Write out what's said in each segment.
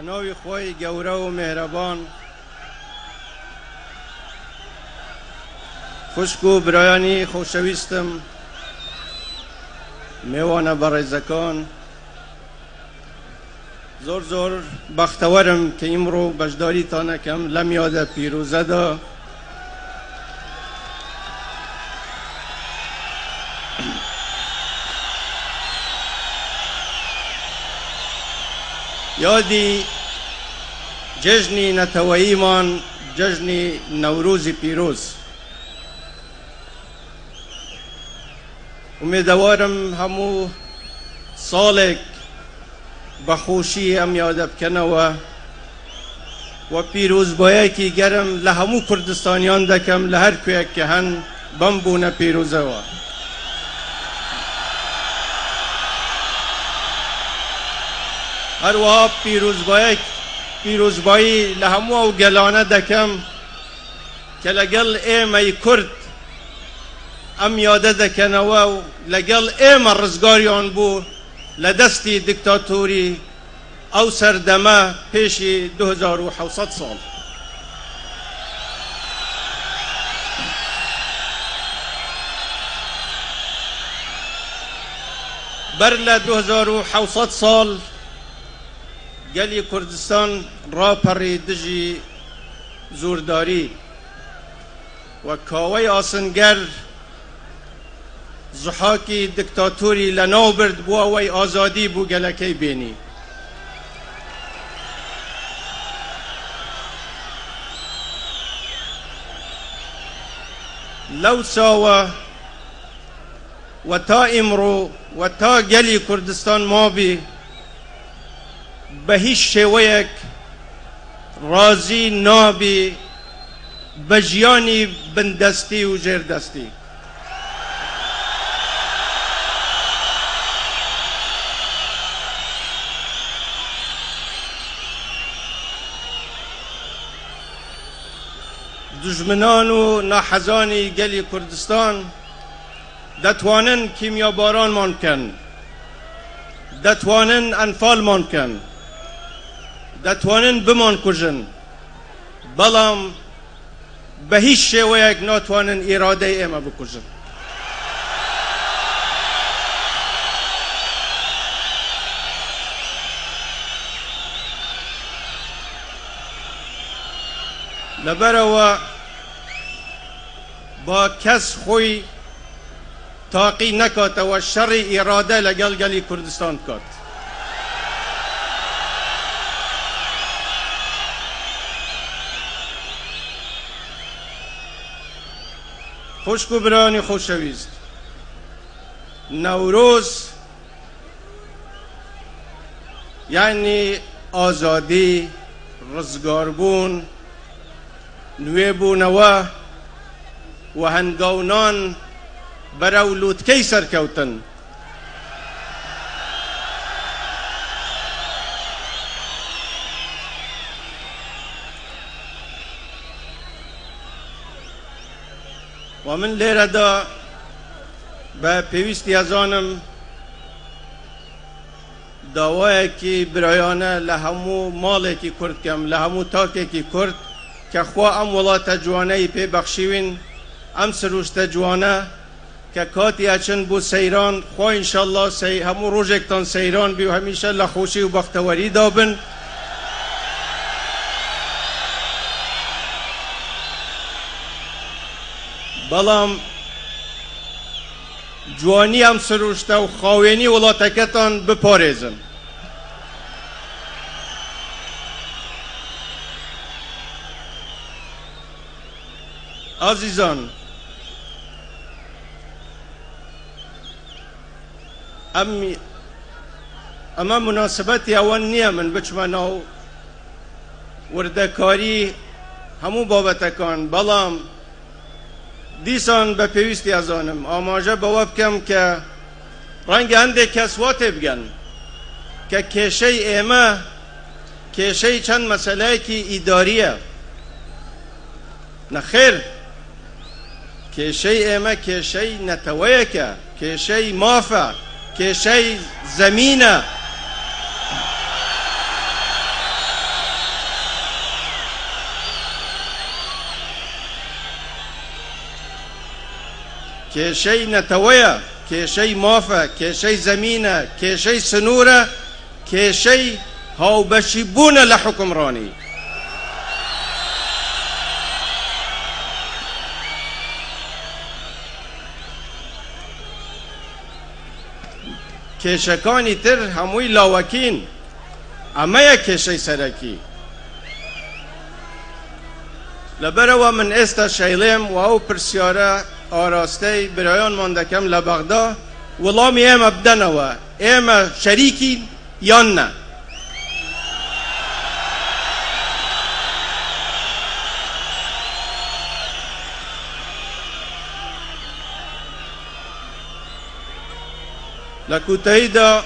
بناوی خوی گوره و مهربان خوشگو برایانی خوشویستم میوانه برایزکان زور زور بختورم که امرو بجداری تانکم لم یاد پیروزه دا یادی جشنی نتوایی من جشنی نوروز پیروز امیدوارم همو سالک بخوشی هم یاد بکنه و پیروز باید که گرم لهمو کردستانیان دکم لهر کوی که هن بمبونه پیروزه و هر وها پیروز بایی لهمو او گلانه دکم که لگل ایمه کرد ام یاده دکنه و لگل ایمه رزگاریان بو لدستی دیکتاتوری او سردمه پیش 2700 سال بر ل 2700 سال گلی کردستان را پری دجی زورداری و کاوی آسنگر زحاکی دیکتاتوری لناو برد بو اوی آزادی بو گلکی بینی لو ساوه و تا امرو و تا گلی کردستان ما بی به هیچ شویک راضی نابی بجیانی بندستی و جردستی دشمنان و ناحزانی گلی کردستان دتوانن کیمیاباران مان کن دتوانن انفال مان کن دتوانن بمان کجن بلام به هیچ شویک ناتوانن اراده ایمه بکجن لبرو با کس خوی تاقی نکات و شر اراده لگل گلی کردستان کات خوشگو برانی خوشویست نوروز یعنی آزادی رزگاربون نویبونوه و هنگاونان برو لوتکی سرکوتن و من لیره دا به پیوستی ازانم داوایی که برایانه لهمو مالی که کرد کم لهمو تاکی که کرد که خواه ام ولات جوانه پی بخشیوین ام سروشت جوانه که کاتی اچن بو سیران خواه انشالله همو روژکتان سیران بیو همیشه لخوشی و بختوری دابن بلام جوانی هم سروشته و خواهینی ولاتکتان بپارزن عزیزان اما مناسبتی اول نیم من بچمناو وردکاری همو بابتکان بلام دیسان به پیوستی ازانم آماجه بواب کم که رنگ هنده کسوات بگن که کشه ایمه کشه چند مسئله که اداریه نخیر کشه ایمه کشه نتویه که کشه مافه کشه زمینه كيشي نتويا كيشي مافا كيشي زمينة كيشي سنورة كيشي هاو بشيبون لحكمراني كيشكاني تر هموي لاوكين اما يا كيشي سركي لبروا من استا شيلم وهو برسيارة آراسته برایان ماندکم لبغدا ولامی اما بدنوا اما شریکی یا نه لکوتایی دا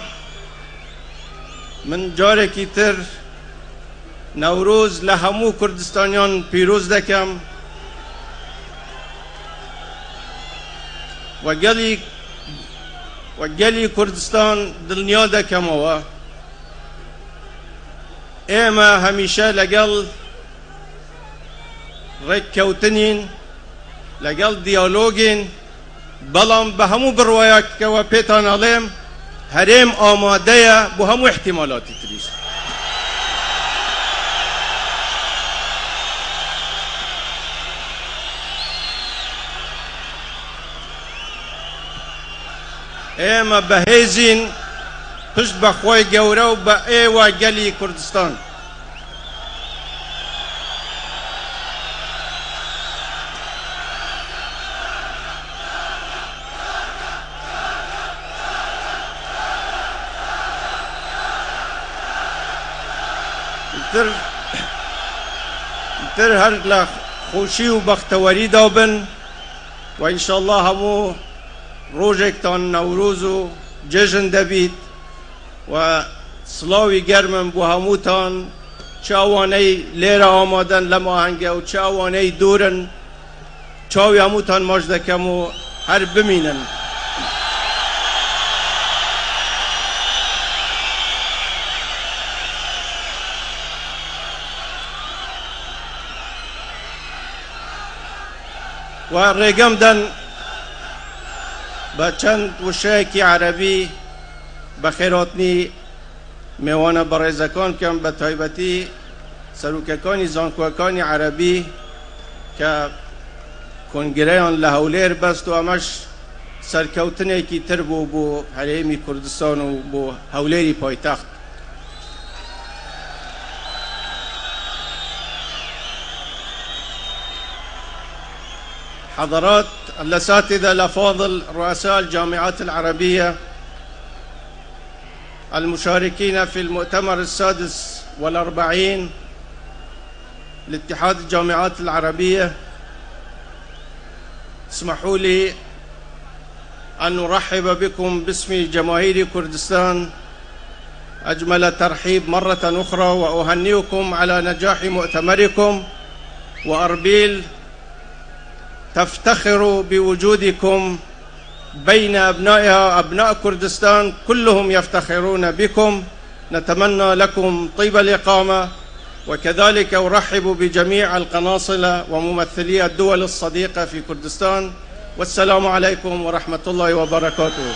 من جارکی تر نوروز لهمو کردستانیان پیروز دکم وقالي كردستان دنيا دكم هو اما هميشه لقل ركوتنين لقل ديالوجين بلام بهمو برواياك كوا بيتان عليم هريم آمادية بهمو احتمالاتي تريش اما بهيزين پشت بخوای گوره و با ایوا گلی کردستان تر هر لخ خوشی و بختوری دابن و انشاءالله همو روزك تان نوروز و جشن دبید و سلاوی گرمم بو هموتان چاوانه لیر آمادن لماهنگه و چاوانه دورن چاوی هموتان مجدکم و هر بمینن و رقم دن با چند وشایکی عربی بخیراتنی میوانه برایزکان کم به تایبتی سروککانی زانکوکانی عربی که کنگریان لحولیر بست و همش سرکوتنه کی تر بو حریمی کردستان و بو حولیری پایتخت حضرات الأساتذة الأفاضل رؤساء الجامعات العربية المشاركين في المؤتمر السادس والأربعين لاتحاد الجامعات العربية اسمحوا لي أن نرحب بكم باسم جماهير كردستان أجمل ترحيب مرة أخرى وأهنئكم على نجاح مؤتمركم وأربيل تفتخر بوجودكم بين أبنائها أبناء كردستان كلهم يفتخرون بكم نتمنى لكم طيب الإقامة وكذلك أرحب بجميع القناصلة وممثلي الدول الصديقة في كردستان والسلام عليكم ورحمة الله وبركاته.